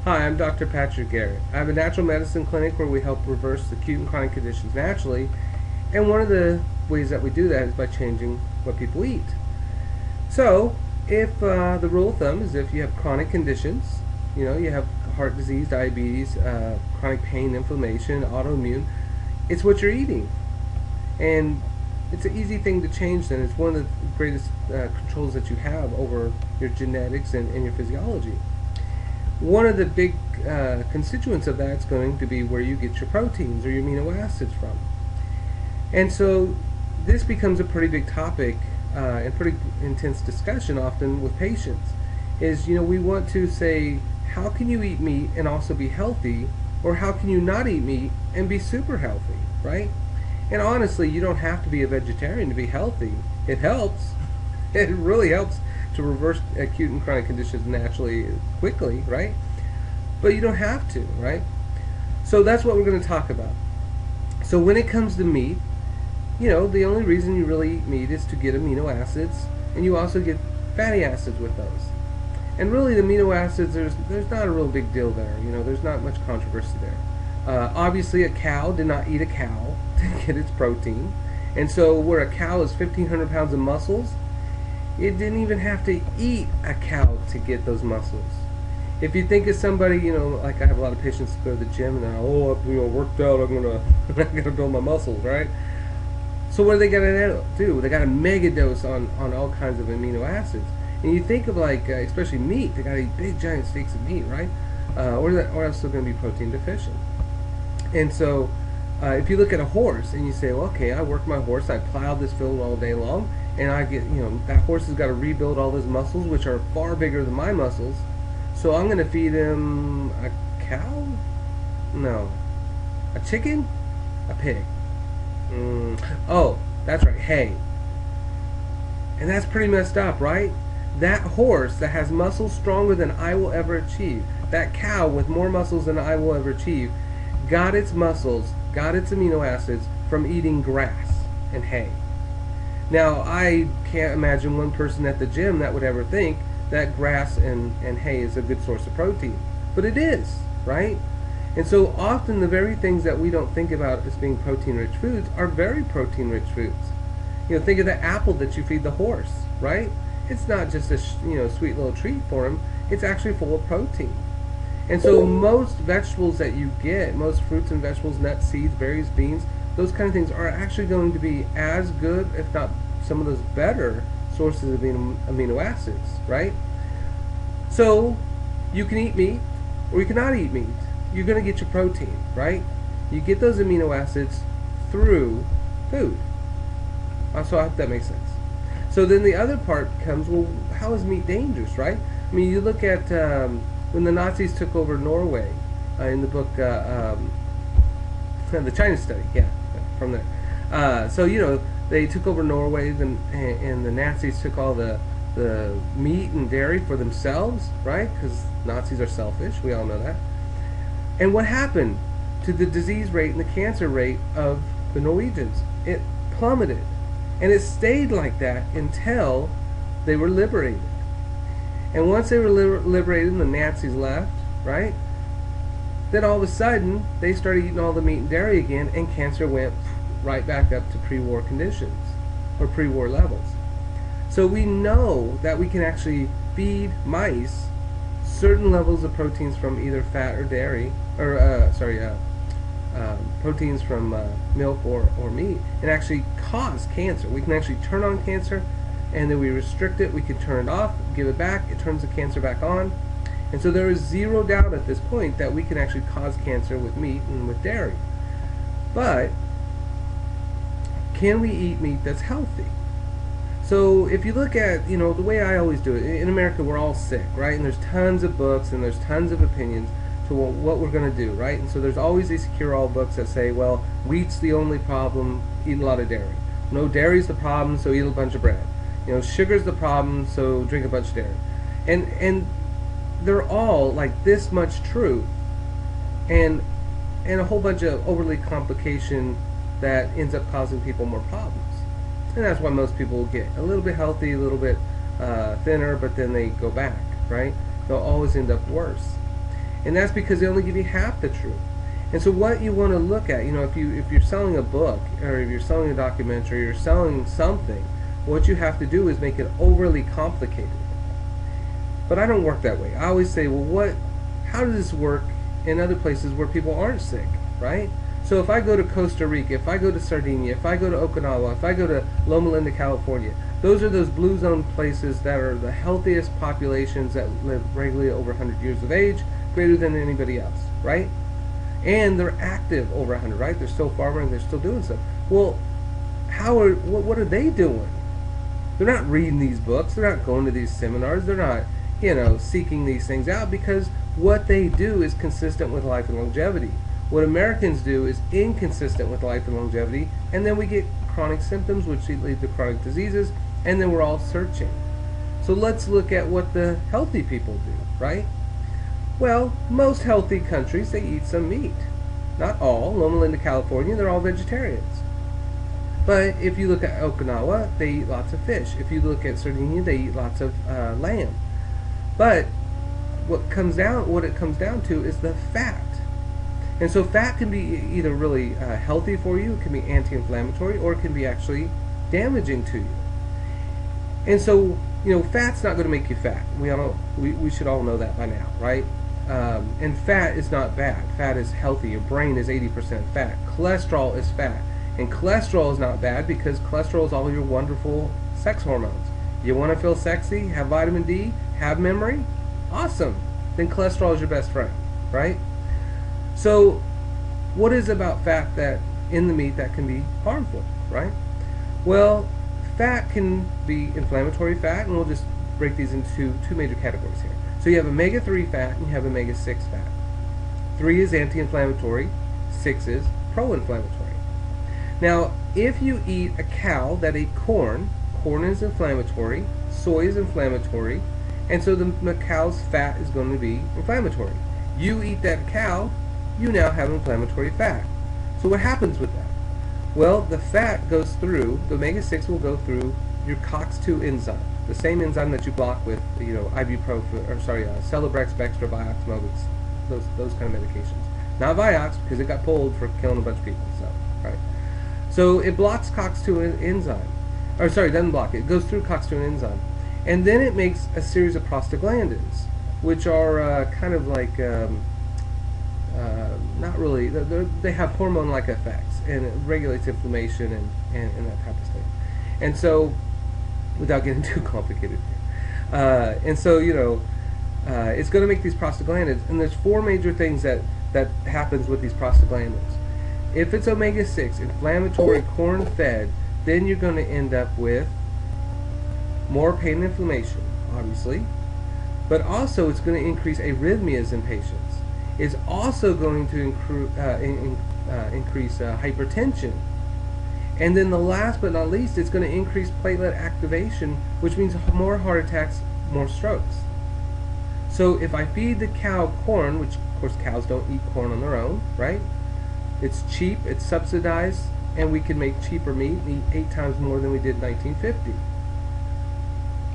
Hi, I'm Dr. Patrick Garrett. I have a natural medicine clinic where we help reverse acute and chronic conditions naturally, and one of the ways that we do that is by changing what people eat. So, if the rule of thumb is if you have chronic conditions, you have heart disease, diabetes, chronic pain, inflammation, autoimmune, it's what you're eating. And it's an easy thing to change then. It's one of the greatest controls that you have over your genetics and your physiology. One of the big constituents of that is going to be where you get your proteins or your amino acids from. And so this becomes a pretty big topic and pretty intense discussion often with patients. We want to say, how can you eat meat and also be healthy? Or how can you not eat meat and be super healthy, right? And honestly, you don't have to be a vegetarian to be healthy. It helps. It really helps to reverse acute and chronic conditions naturally, quickly, right? But you don't have to, right? So that's what we're going to talk about. So when it comes to meat, the only reason you really eat meat is to get amino acids, and you also get fatty acids with those. And really, the amino acids, there's not a real big deal there. There's not much controversy there. Obviously, a cow did not eat a cow to get its protein. And so where a cow is 1,500 pounds of muscles, it didn't even have to eat a cow to get those muscles. If you think of somebody, like I have a lot of patients who go to the gym and they're, worked out, I'm gonna build my muscles, right? So what are they gonna do? They got a mega dose on all kinds of amino acids. And you think of especially meat, they gotta eat big giant steaks of meat, right? Or else they're gonna be protein deficient. And so if you look at a horse and you say, well, okay, I work my horse, I plowed this field all day long, and I get, that horse has got to rebuild all those muscles, which are far bigger than my muscles. So I'm going to feed him a cow? No. A chicken? A pig. Oh, that's right, hay. And that's pretty messed up, right? That horse that has muscles stronger than I will ever achieve, that cow with more muscles than I will ever achieve, got its muscles, got its amino acids from eating grass and hay. Now, I can't imagine one person at the gym that would ever think that grass and hay is a good source of protein. But it is, right? And so often the very things that we don't think about as being protein-rich foods are very protein-rich foods. Think of the apple that you feed the horse, right? It's not just a sweet little treat for him. It's actually full of protein. And so most vegetables that you get, most fruits and vegetables, nuts, seeds, berries, beans, those kind of things are actually going to be as good, if not some of those better sources of amino acids, right? So you can eat meat or you cannot eat meat. You're going to get your protein, right? You get those amino acids through food. So I hope that makes sense. So then the other part comes, well, how is meat dangerous, right? I mean, you look at when the Nazis took over Norway in the book, the China Study, yeah, from there. So they took over Norway, and the Nazis took all the meat and dairy for themselves, right? Because Nazis are selfish. We all know that. And what happened to the disease rate and the cancer rate of the Norwegians? It plummeted, and it stayed like that until they were liberated. And once they were liberated and the Nazis left, right? Then all of a sudden, they started eating all the meat and dairy again, and cancer went right back up to pre-war conditions, or pre-war levels. So we know that we can actually feed mice certain levels of proteins from either fat or dairy, or proteins from milk or meat, and actually cause cancer. We can actually turn on cancer, and then we restrict it, we can turn it off, give it back, it turns the cancer back on. And so there is zero doubt at this point that we can actually cause cancer with meat and with dairy. But can we eat meat that's healthy? So if you look at, the way I always do it, in America we're all sick, right? And there's tons of books and there's tons of opinions to what we're going to do, right? And so there's always these cure-all books that say, well, wheat's the only problem, eat a lot of dairy. No, dairy's the problem, so eat a bunch of bread. Sugar's the problem, so drink a bunch of dairy. And they're all like this much true, and a whole bunch of overly complication that ends up causing people more problems. And that's why most people get a little bit healthy, a little bit thinner, but then they go back, right? They'll always end up worse. And that's because they only give you half the truth. And so what you want to look at, if you're selling a book, or if you're selling a documentary, or you're selling something, what you have to do is make it overly complicated. But I don't work that way. I always say, well, how does this work in other places where people aren't sick, right? So if I go to Costa Rica, if I go to Sardinia, if I go to Okinawa, if I go to Loma Linda, California, those are those blue zone places that are the healthiest populations that live regularly over 100 years of age, greater than anybody else, right? And they're active over 100, right? They're still farming, they're still doing stuff. Well, what are they doing? They're not reading these books, they're not going to these seminars, they're not, seeking these things out, because what they do is consistent with life and longevity. What Americans do is inconsistent with life and longevity, and then we get chronic symptoms, which lead to chronic diseases, and then we're all searching. So let's look at what the healthy people do, right? Well, most healthy countries, they eat some meat. Not all. Loma Linda, California, they're all vegetarians. But if you look at Okinawa, they eat lots of fish. If you look at Sardinia, they eat lots of lamb. But what it comes down to is the fat. And so fat can be either really healthy for you, it can be anti-inflammatory, or it can be actually damaging to you. And so, fat's not going to make you fat. We should all know that by now, right? And fat is not bad. Fat is healthy. Your brain is 80% fat. Cholesterol is fat. And cholesterol is not bad, because cholesterol is all your wonderful sex hormones. You want to feel sexy, have vitamin D, have memory? Awesome. Then cholesterol is your best friend, right? So what is about fat that in the meat that can be harmful, right? Well, fat can be inflammatory fat, and we'll just break these into two major categories here. So you have omega-3 fat and you have omega-6 fat. 3 is anti-inflammatory, 6 is pro-inflammatory. Now, if you eat a cow that ate corn, corn is inflammatory, soy is inflammatory, and so the cow's fat is going to be inflammatory. You eat that cow, you now have inflammatory fat. So what happens with that? Well, the fat goes through, the omega-6 will go through your COX-2 enzyme, the same enzyme that you block with, ibuprofen, Celebrex, Bextra, Vioxx, Mobix, those kind of medications. Not Vioxx, because it got pulled for killing a bunch of people, right? So it blocks COX-2 enzyme. It doesn't block it. It goes through COX-2 enzyme. And then it makes a series of prostaglandins, which are kind of like, not really, they have hormone-like effects, and it regulates inflammation and that type of thing. And so, without getting too complicated here. It's going to make these prostaglandins, and there's 4 major things that happens with these prostaglandins. If it's omega-6, inflammatory, corn-fed, then you're going to end up with more pain and inflammation, obviously, but also it's going to increase arrhythmias in patients. It's also going to increase hypertension. And then the last but not least, it's going to increase platelet activation, which means more heart attacks, more strokes. So if I feed the cow corn, which of course cows don't eat corn on their own, right? It's cheap, it's subsidized, and we can make cheaper meat and eat 8 times more than we did in 1950.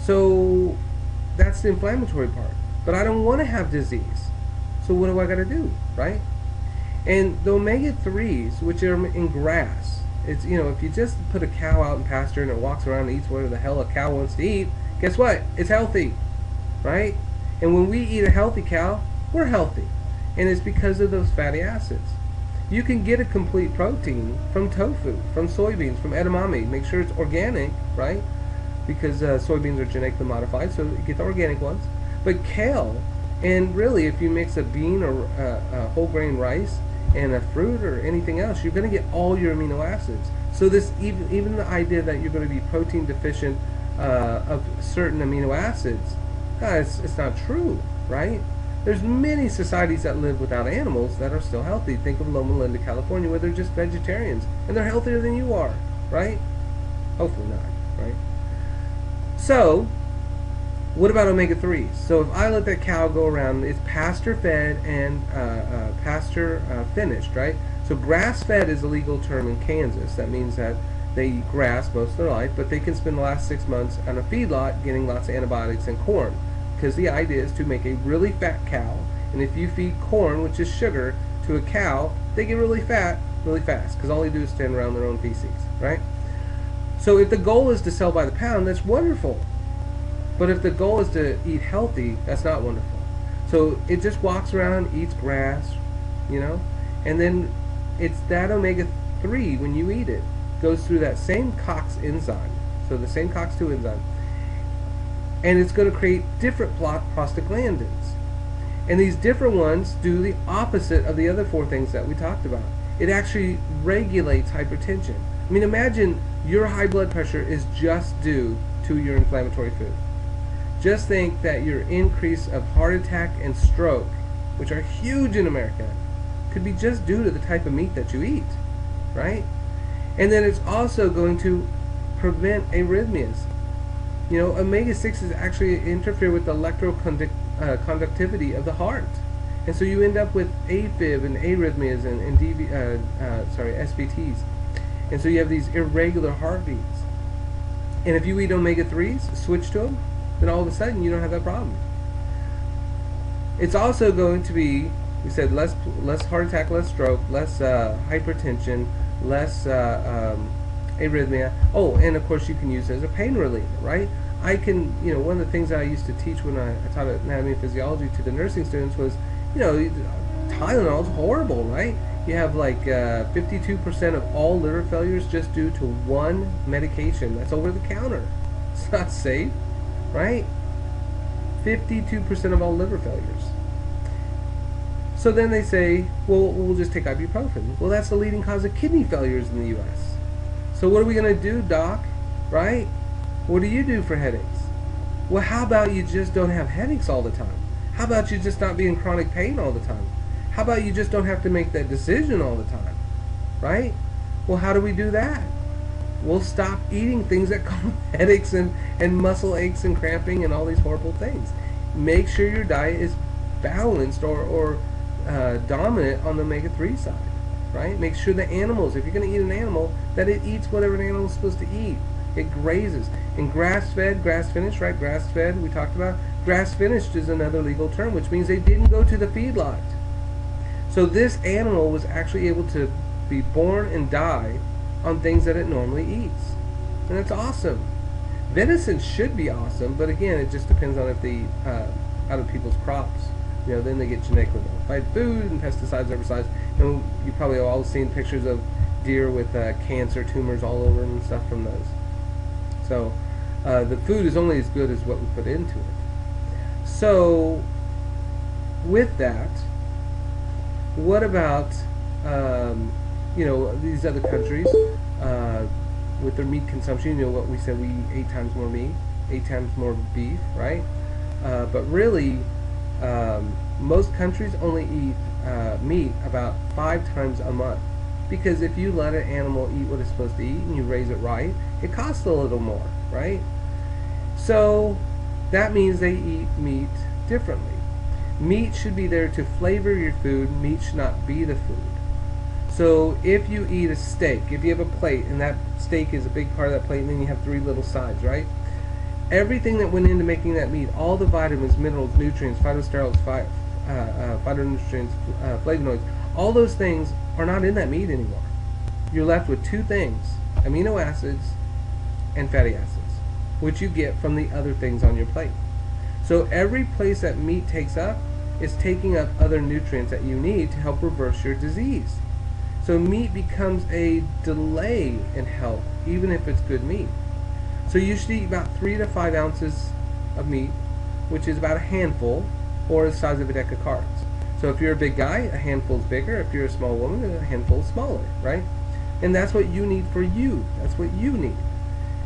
So that's the inflammatory part. But I don't want to have disease. So what do I got to do, right? And the omega-3s, which are in grass, it's, if you just put a cow out in pasture and it walks around and eats whatever the hell a cow wants to eat, guess what? It's healthy, right? And when we eat a healthy cow, we're healthy. And it's because of those fatty acids. You can get a complete protein from tofu, from soybeans, from edamame. Make sure it's organic, right? Because soybeans are genetically modified, so you get the organic ones. But kale, and really if you mix a bean or a whole grain rice and a fruit or anything else, you're going to get all your amino acids. So this even the idea that you're going to be protein deficient of certain amino acids, it's not true, right? There's many societies that live without animals that are still healthy. Think of Loma Linda, California, where they're just vegetarians, and they're healthier than you are, right? Hopefully not, right? So, what about omega-3s? So if I let that cow go around, it's pasture-fed and pasture-finished, right? So grass-fed is a legal term in Kansas. That means that they eat grass most of their life, but they can spend the last 6 months on a feedlot getting lots of antibiotics and corn. Because the idea is to make a really fat cow And if you feed corn, which is sugar, to a cow, they get really fat really fast because all they do is stand around their own feces, right? So if the goal is to sell by the pound, that's wonderful. But if the goal is to eat healthy, that's not wonderful. So it just walks around, eats grass, you know, and then it's that omega-3 when you eat it goes through that same COX enzyme, so the same COX-2 enzyme, and it's going to create different prostaglandins. And these different ones do the opposite of the other four things that we talked about. It actually regulates hypertension. I mean, imagine your high blood pressure is just due to your inflammatory food. Just think that your increase of heart attack and stroke, which are huge in America, could be just due to the type of meat that you eat, right? And then it's also going to prevent arrhythmias. You know, omega-6s actually interfere with the electroconductivity of the heart. And so you end up with AFib and arrhythmias and SVTs. And so you have these irregular heartbeats. And if you eat omega-3s, switch to them, then all of a sudden you don't have that problem. It's also going to be, we said, less heart attack, less stroke, less hypertension, less arrhythmia. Oh, and of course you can use it as a pain reliever, right? I can, you know, one of the things that I used to teach when I taught anatomy and physiology to the nursing students was, you know, Tylenol is horrible, right? You have like 52% of all liver failures just due to one medication that's over the counter. It's not safe, right? 52% of all liver failures. So then they say, well, we'll just take ibuprofen. Well, that's the leading cause of kidney failures in the U.S. So what are we going to do, doc? Right? What do you do for headaches? Well, how about you just don't have headaches all the time? How about you just not be in chronic pain all the time? How about you just don't have to make that decision all the time? Right? Well, how do we do that? We'll stop eating things that cause headaches and muscle aches and cramping and all these horrible things. Make sure your diet is balanced or dominant on the omega-3 side, right? Make sure the animals, if you're going to eat an animal, that it eats whatever an animal is supposed to eat. It grazes. And grass-fed, grass-finished, right? Grass-fed, we talked about. Grass-finished is another legal term, which means they didn't go to the feedlot. So this animal was actually able to be born and die on things that it normally eats. And that's awesome. Venison should be awesome, but again, it just depends on if they out of people's crops. You know, then they get genetically modified food and pesticides, herbicides. And you probably have all seen pictures of deer with cancer tumors all over them and stuff from those. So the food is only as good as what we put into it. So with that, what about you know, these other countries with their meat consumption? You know what we said, we eat 8 times more meat, 8 times more beef, right? But really, most countries only eat meat about 5 times a month, because if you let an animal eat what it's supposed to eat and you raise it right, it costs a little more, right? So that means they eat meat differently. Meat should be there to flavor your food. Meat should not be the food. So if you eat a steak, if you have a plate and that steak is a big part of that plate, and then you have 3 little sides, right? Everything that went into making that meat, all the vitamins, minerals, nutrients, phytosterols, phytonutrients, flavonoids, all those things are not in that meat anymore. You're left with 2 things, amino acids and fatty acids, which you get from the other things on your plate. So every place that meat takes up is taking up other nutrients that you need to help reverse your disease. So meat becomes a delay in health, even if it's good meat. So you should eat about 3 to 5 ounces of meat, which is about a handful, or the size of a deck of cards. So if you're a big guy, a handful is bigger. If you're a small woman, a handful is smaller, right? And that's what you need for you. That's what you need.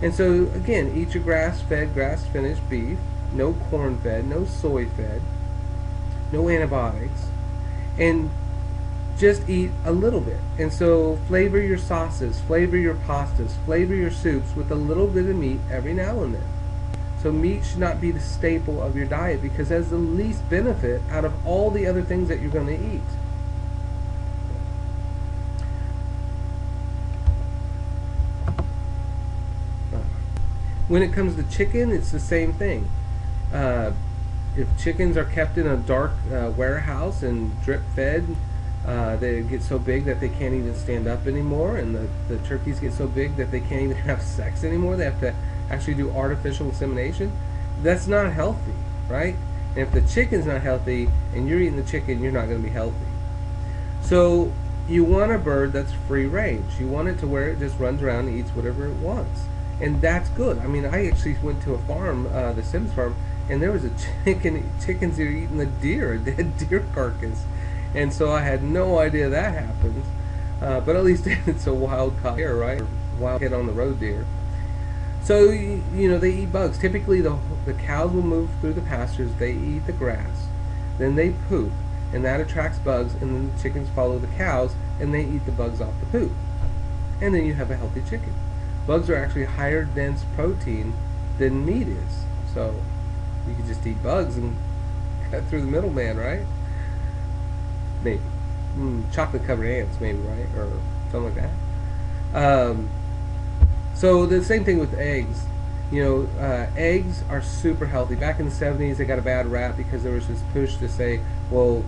And so again, eat your grass-fed, grass-finished beef, no corn-fed, no soy-fed, no antibiotics, and just eat a little bit. And so flavor your sauces, flavor your pastas, flavor your soups with a little bit of meat every now and then. So meat should not be the staple of your diet, because it has the least benefit out of all the other things that you're going to eat. When it comes to chicken, it's the same thing. if chickens are kept in a dark warehouse and drip fed, they get so big that they can't even stand up anymore, and the turkeys get so big that they can't even have sex anymore. They have to actually do artificial insemination. That's not healthy, right? And if the chicken's not healthy and you're eating the chicken, you're not going to be healthy. So you want a bird that's free range. You want it to where it just runs around and eats whatever it wants. And that's good. I mean, I actually went to a farm, the Sims farm, and there was a chickens that are eating the deer, a dead deer carcass. And so I had no idea that happened. But at least it's a wild caught deer, right? Or wild hit on the road deer. So, you know, they eat bugs. Typically, the cows will move through the pastures. They eat the grass. Then they poop. And that attracts bugs. And then the chickens follow the cows. And they eat the bugs off the poop. And then you have a healthy chicken. Bugs are actually higher dense protein than meat is. So, you can just eat bugs and cut through the middleman, right? Maybe. Chocolate covered ants, maybe, right? Or something like that. So the same thing with eggs. You know, eggs are super healthy. Back in the 70s, they got a bad rap because there was this push to say, well,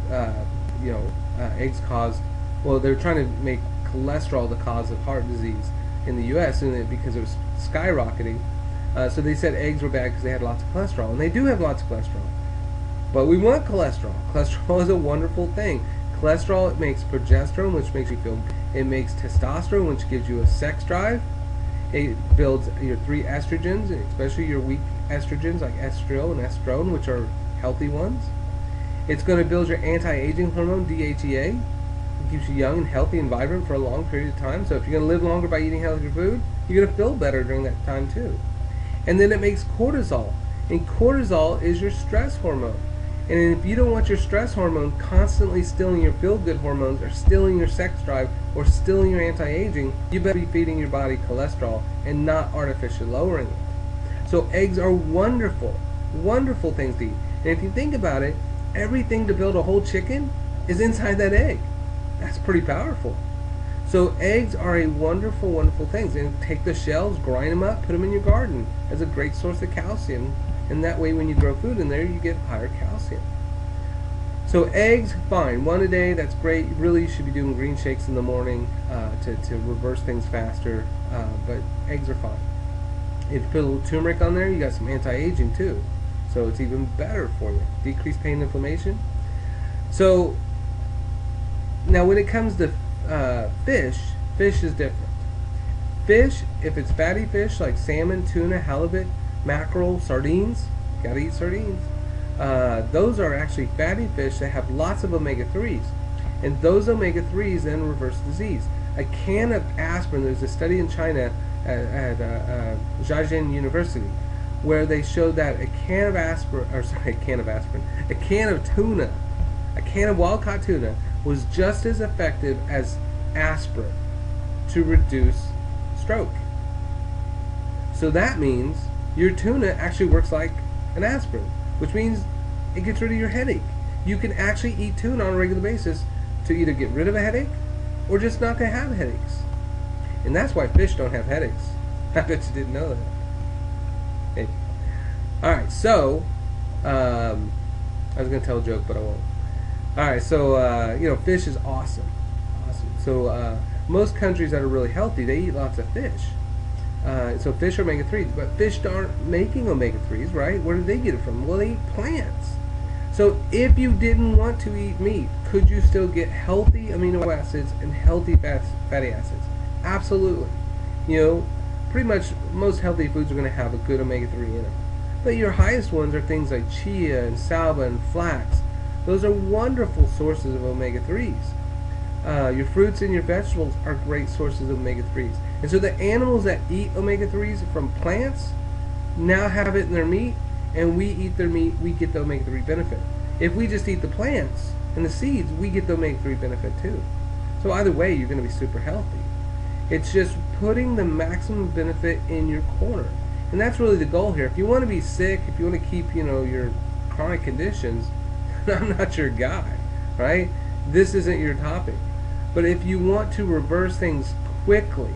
you know, eggs caused, well, they're trying to make cholesterol the cause of heart disease in the U.S. and because it was skyrocketing. So they said eggs were bad because they had lots of cholesterol. And they do have lots of cholesterol. But we want cholesterol. Cholesterol is a wonderful thing. Cholesterol, it makes progesterone, which makes you feel good. It makes testosterone, which gives you a sex drive. It builds your 3 estrogens, especially your weak estrogens like estril and estrone, which are healthy ones. It's going to build your anti-aging hormone, DHEA. It keeps you young and healthy and vibrant for a long period of time. So if you're going to live longer by eating healthier food, you're going to feel better during that time too. And then it makes cortisol. And cortisol is your stress hormone. And if you don't want your stress hormone constantly stealing your feel-good hormones or stealing your sex drive or stealing your anti-aging, you better be feeding your body cholesterol and not artificially lowering it. So eggs are wonderful, wonderful things to eat. And if you think about it, everything to build a whole chicken is inside that egg. That's pretty powerful. So eggs are a wonderful, wonderful thing. And take the shells, grind them up, put them in your garden as a great source of calcium. And that way when you grow food in there, you get higher calcium. So eggs, fine. 1 a day, that's great. Really, you should be doing green shakes in the morning to reverse things faster. But eggs are fine. If you put a little turmeric on there, you got some anti-aging too. So it's even better for you. Decrease pain and inflammation. So now when it comes to fish is different. Fish, if it's fatty fish like salmon, tuna, halibut, mackerel, sardines, gotta eat sardines. Those are actually fatty fish that have lots of omega-3s. And those omega-3s then reverse disease. A can of aspirin, there's a study in China at Zhejiang University where they showed that a can of tuna, a can of wild-caught tuna was just as effective as aspirin to reduce stroke. So that means your tuna actually works like an aspirin, which means it gets rid of your headache. You can actually eat tuna on a regular basis to either get rid of a headache or just not to have headaches. And that's why fish don't have headaches. I bet you didn't know that. Hey. Alright, so I was going to tell a joke, but I won't. Alright, so you know, fish is awesome. So most countries that are really healthy, they eat lots of fish. So fish are omega-3s, but fish aren't making omega-3s, right? Where do they get it from? Well, they eat plants. So if you didn't want to eat meat, could you still get healthy amino acids and healthy fatty acids? Absolutely. You know, pretty much most healthy foods are going to have a good omega-3 in them. But your highest ones are things like chia and salba and flax. Those are wonderful sources of omega-3s. Your fruits and your vegetables are great sources of omega-3s. And so the animals that eat omega-3s from plants now have it in their meat, and we eat their meat, we get the omega-3 benefit. If we just eat the plants and the seeds, we get the omega-3 benefit too. So either way, you're going to be super healthy. It's just putting the maximum benefit in your corner. And that's really the goal here. If you want to be sick, if you want to keep, you know, your chronic conditions, I'm not your guy, right? This isn't your topic. But if you want to reverse things quickly,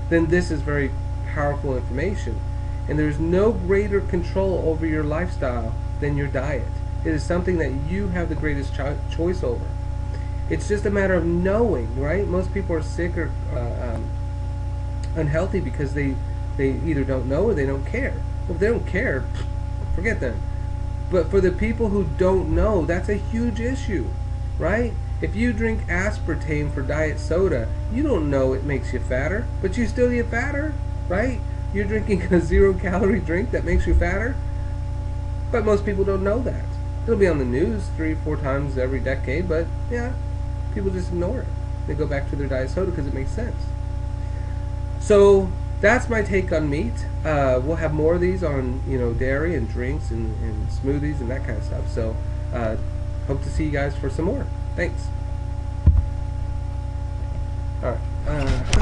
then this is very powerful information. And there's no greater control over your lifestyle than your diet. It is something that you have the greatest choice over. It's just a matter of knowing, right? Most people are sick or unhealthy because they either don't know or they don't care. Well, if they don't care, forget them. But for the people who don't know, that's a huge issue, right? If you drink aspartame for diet soda, you don't know it makes you fatter, but you still get fatter, right? You're drinking a 0-calorie drink that makes you fatter, but most people don't know that. It'll be on the news 3 or 4 times every decade, but yeah, people just ignore it. They go back to their diet soda because it makes sense. So that's my take on meat. We'll have more of these on, dairy and drinks and smoothies and that kind of stuff. So hope to see you guys for some more. Thanks. All right.